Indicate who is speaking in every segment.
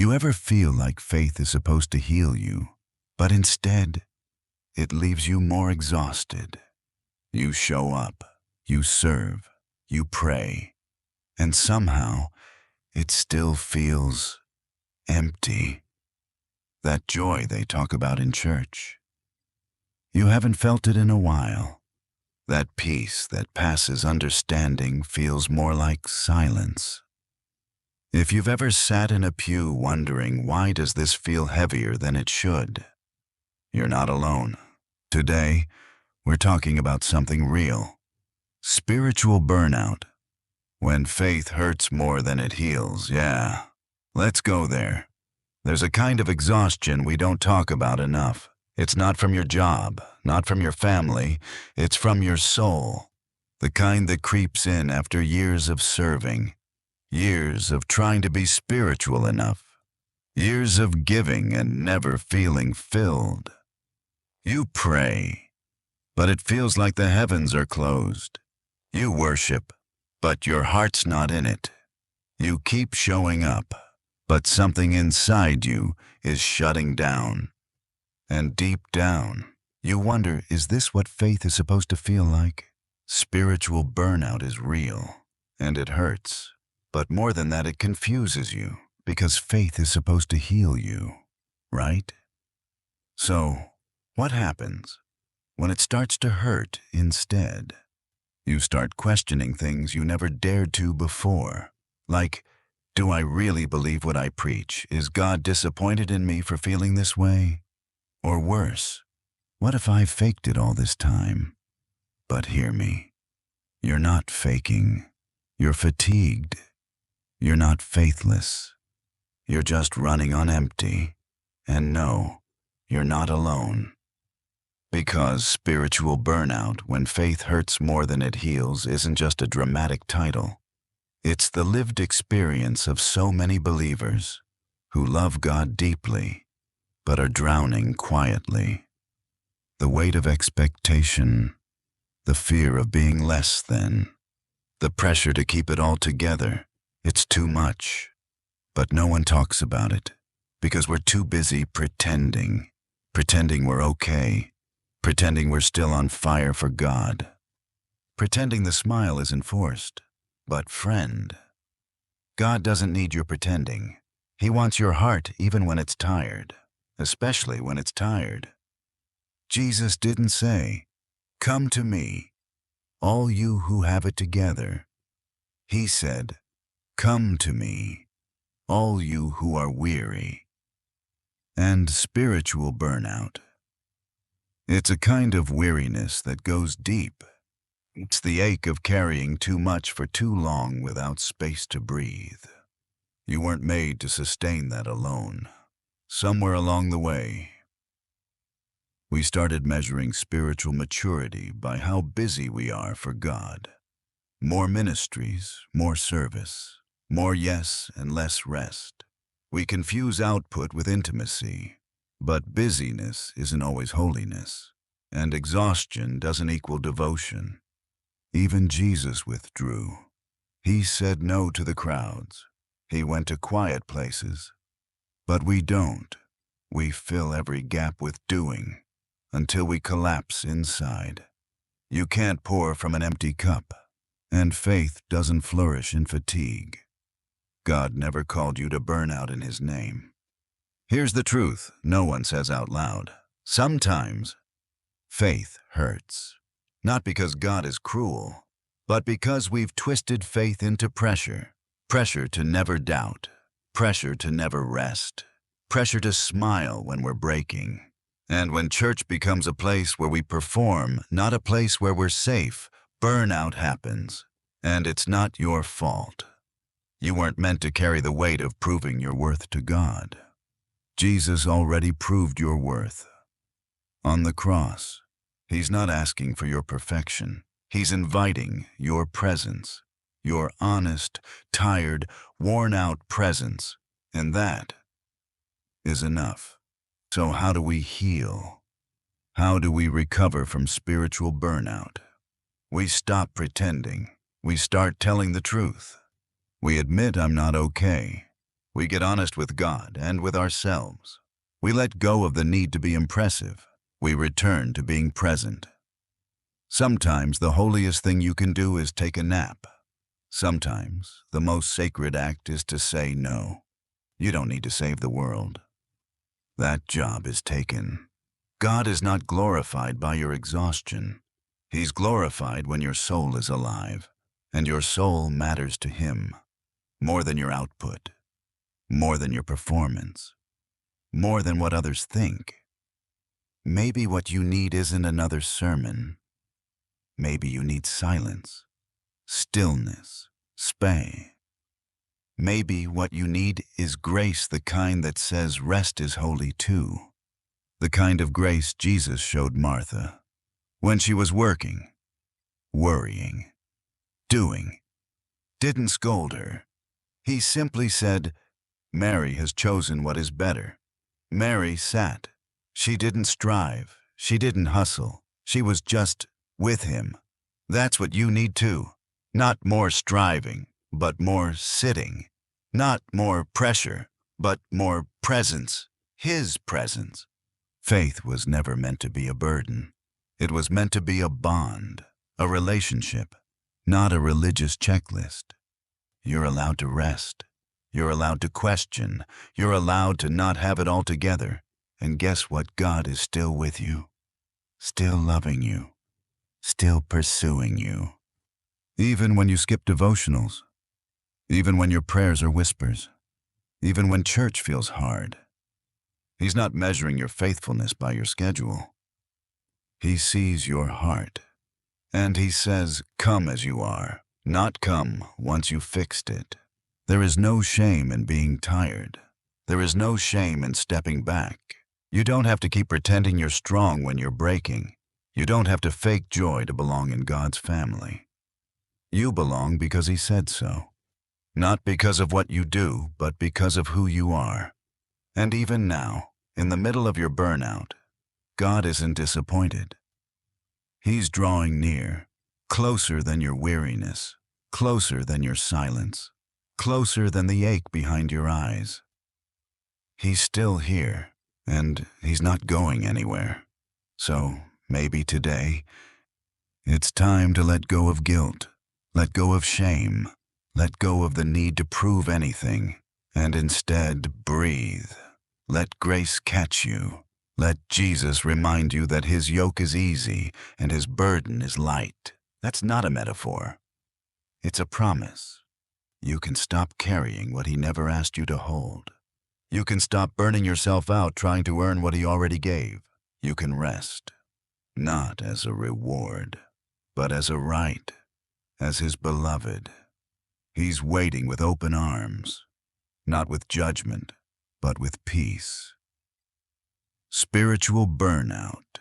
Speaker 1: You ever feel like faith is supposed to heal you, but instead, it leaves you more exhausted? You show up, you serve, you pray, and somehow it still feels empty. That joy they talk about in church. You haven't felt it in a while. That peace that passes understanding feels more like silence. If you've ever sat in a pew wondering, why does this feel heavier than it should? You're not alone. Today, we're talking about something real. Spiritual burnout. When faith hurts more than it heals, yeah. Let's go there. There's a kind of exhaustion we don't talk about enough. It's not from your job, not from your family, it's from your soul. The kind that creeps in after years of serving, years of trying to be spiritual enough, years of giving and never feeling filled. You pray, but it feels like the heavens are closed. You worship, but your heart's not in it. You keep showing up, but something inside you is shutting down. And deep down, you wonder, is this what faith is supposed to feel like? Spiritual burnout is real, and it hurts. But more than that, it confuses you, because faith is supposed to heal you, right? So, what happens when it starts to hurt instead? You start questioning things you never dared to before, like, do I really believe what I preach? Is God disappointed in me for feeling this way? Or worse, what if I've faked it all this time? But hear me, you're not faking. You're fatigued. You're not faithless. You're just running on empty. And no, you're not alone. Because spiritual burnout, when faith hurts more than it heals, isn't just a dramatic title. It's the lived experience of so many believers who love God deeply, but are drowning quietly. The weight of expectation, the fear of being less than, the pressure to keep it all together. It's too much. But no one talks about it, because we're too busy pretending we're okay, pretending we're still on fire for God, pretending the smile isn't forced. But friend, God doesn't need your pretending. He wants your heart even when it's tired. Especially when it's tired. Jesus didn't say, "Come to me, all you who have it together." He said, "Come to me, all you who are weary." And spiritual burnout. It's a kind of weariness that goes deep. It's the ache of carrying too much for too long without space to breathe. You weren't made to sustain that alone. Somewhere along the way, we started measuring spiritual maturity by how busy we are for God. More ministries, more service, more yes and less rest. We confuse output with intimacy, but busyness isn't always holiness, and exhaustion doesn't equal devotion. Even Jesus withdrew. He said no to the crowds. He went to quiet places. But we don't. We fill every gap with doing until we collapse inside. You can't pour from an empty cup, and faith doesn't flourish in fatigue. God never called you to burn out in His name. Here's the truth no one says out loud. Sometimes faith hurts, not because God is cruel, but because we've twisted faith into pressure. Pressure to never doubt. Pressure to never rest. Pressure to smile when we're breaking. And when church becomes a place where we perform, not a place where we're safe, burnout happens. And it's not your fault. You weren't meant to carry the weight of proving your worth to God. Jesus already proved your worth. On the cross, He's not asking for your perfection. He's inviting your presence. Your honest, tired, worn-out presence. And that is enough. So how do we heal? How do we recover from spiritual burnout? We stop pretending. We start telling the truth. We admit I'm not okay. We get honest with God and with ourselves. We let go of the need to be impressive. We return to being present. Sometimes the holiest thing you can do is take a nap. Sometimes the most sacred act is to say no. You don't need to save the world. That job is taken. God is not glorified by your exhaustion. He's glorified when your soul is alive, and your soul matters to Him more than your output, more than your performance, more than what others think. Maybe what you need isn't another sermon. Maybe you need silence, stillness, space. Maybe what you need is grace, the kind that says rest is holy too. The kind of grace Jesus showed Martha when she was working, worrying, doing. Didn't scold her. He simply said, "Mary has chosen what is better." Mary sat. She didn't strive. She didn't hustle. She was just with Him. That's what you need too. Not more striving, but more sitting. Not more pressure, but more presence. His presence. Faith was never meant to be a burden. It was meant to be a bond, a relationship, not a religious checklist. You're allowed to rest. You're allowed to question. You're allowed to not have it all together. And guess what? God is still with you, still loving you, still pursuing you. Even when you skip devotionals, even when your prayers are whispers, even when church feels hard. He's not measuring your faithfulness by your schedule. He sees your heart, and He says, "Come as you are, not come once you've fixed it." There is no shame in being tired. There is no shame in stepping back. You don't have to keep pretending you're strong when you're breaking. You don't have to fake joy to belong in God's family. You belong because He said so. Not because of what you do, but because of who you are. And even now, in the middle of your burnout, God isn't disappointed. He's drawing near, closer than your weariness, closer than your silence, closer than the ache behind your eyes. He's still here, and He's not going anywhere. So maybe today, it's time to let go of guilt, let go of shame, let go of the need to prove anything, and instead breathe. Let grace catch you. Let Jesus remind you that His yoke is easy and His burden is light. That's not a metaphor. It's a promise. You can stop carrying what He never asked you to hold. You can stop burning yourself out trying to earn what He already gave. You can rest, not as a reward, but as a right, as His beloved. He's waiting with open arms, not with judgment, but with peace. Spiritual burnout.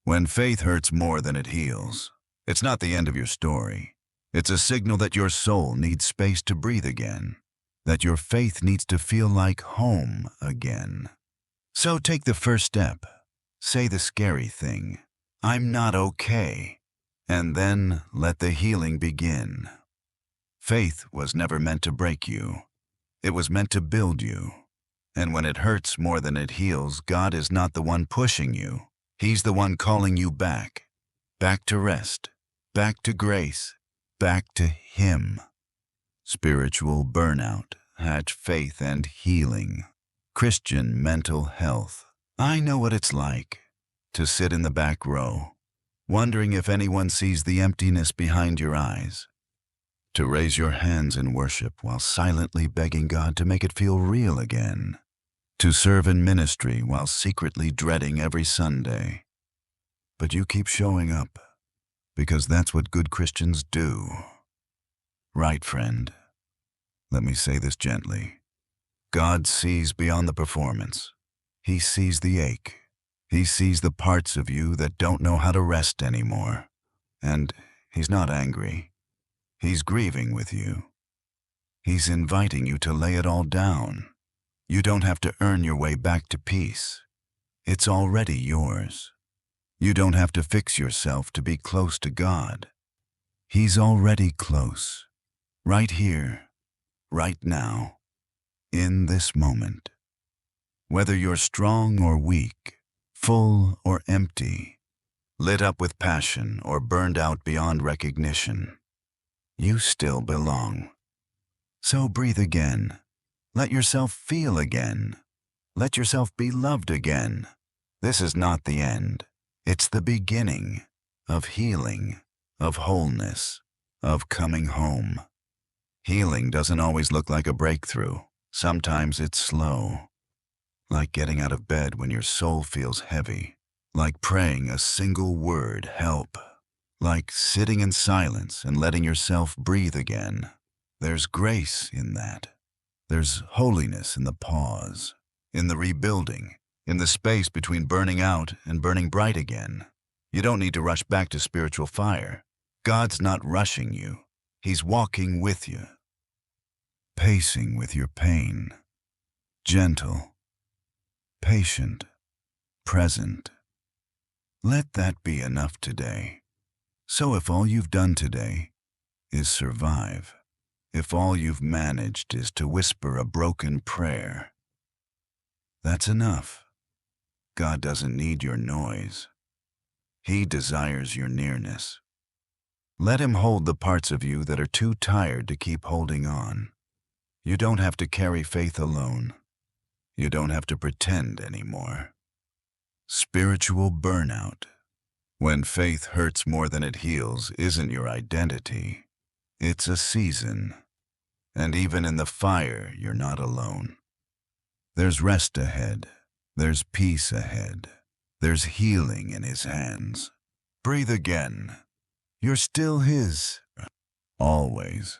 Speaker 1: When faith hurts more than it heals, it's not the end of your story. It's a signal that your soul needs space to breathe again, that your faith needs to feel like home again. So take the first step. Say the scary thing, "I'm not okay," and then let the healing begin. Faith was never meant to break you. It was meant to build you. And when it hurts more than it heals, God is not the one pushing you. He's the one calling you back. Back to rest. Back to grace. Back to Him. Spiritual burnout, hatch faith and healing. Christian mental health. I know what it's like to sit in the back row, wondering if anyone sees the emptiness behind your eyes. To raise your hands in worship while silently begging God to make it feel real again. To serve in ministry while secretly dreading every Sunday. But you keep showing up, because that's what good Christians do. Right, friend? Let me say this gently. God sees beyond the performance. He sees the ache. He sees the parts of you that don't know how to rest anymore. And He's not angry. He's grieving with you. He's inviting you to lay it all down. You don't have to earn your way back to peace. It's already yours. You don't have to fix yourself to be close to God. He's already close. Right here, right now. in this moment. Whether you're strong or weak, full or empty, lit up with passion or burned out beyond recognition, you still belong. So breathe again. Let yourself feel again. Let yourself be loved again. This is not the end. It's the beginning of healing, of wholeness, of coming home. Healing doesn't always look like a breakthrough. Sometimes it's slow, like getting out of bed when your soul feels heavy, like praying a single word, help, like sitting in silence and letting yourself breathe again. There's grace in that. There's holiness in the pause, in the rebuilding, in the space between burning out and burning bright again. You don't need to rush back to spiritual fire. God's not rushing you. He's walking with you, pacing with your pain, gentle, patient, present. Let that be enough today. So if all you've done today is survive, if all you've managed is to whisper a broken prayer, that's enough. God doesn't need your noise. He desires your nearness. Let him hold the parts of you that are too tired to keep holding on. You don't have to carry faith alone. You don't have to pretend anymore. Spiritual burnout, when faith hurts more than it heals, isn't your identity. It's a season. And even in the fire, you're not alone. There's rest ahead. There's peace ahead. There's healing in his hands. Breathe again. You're still his. Always.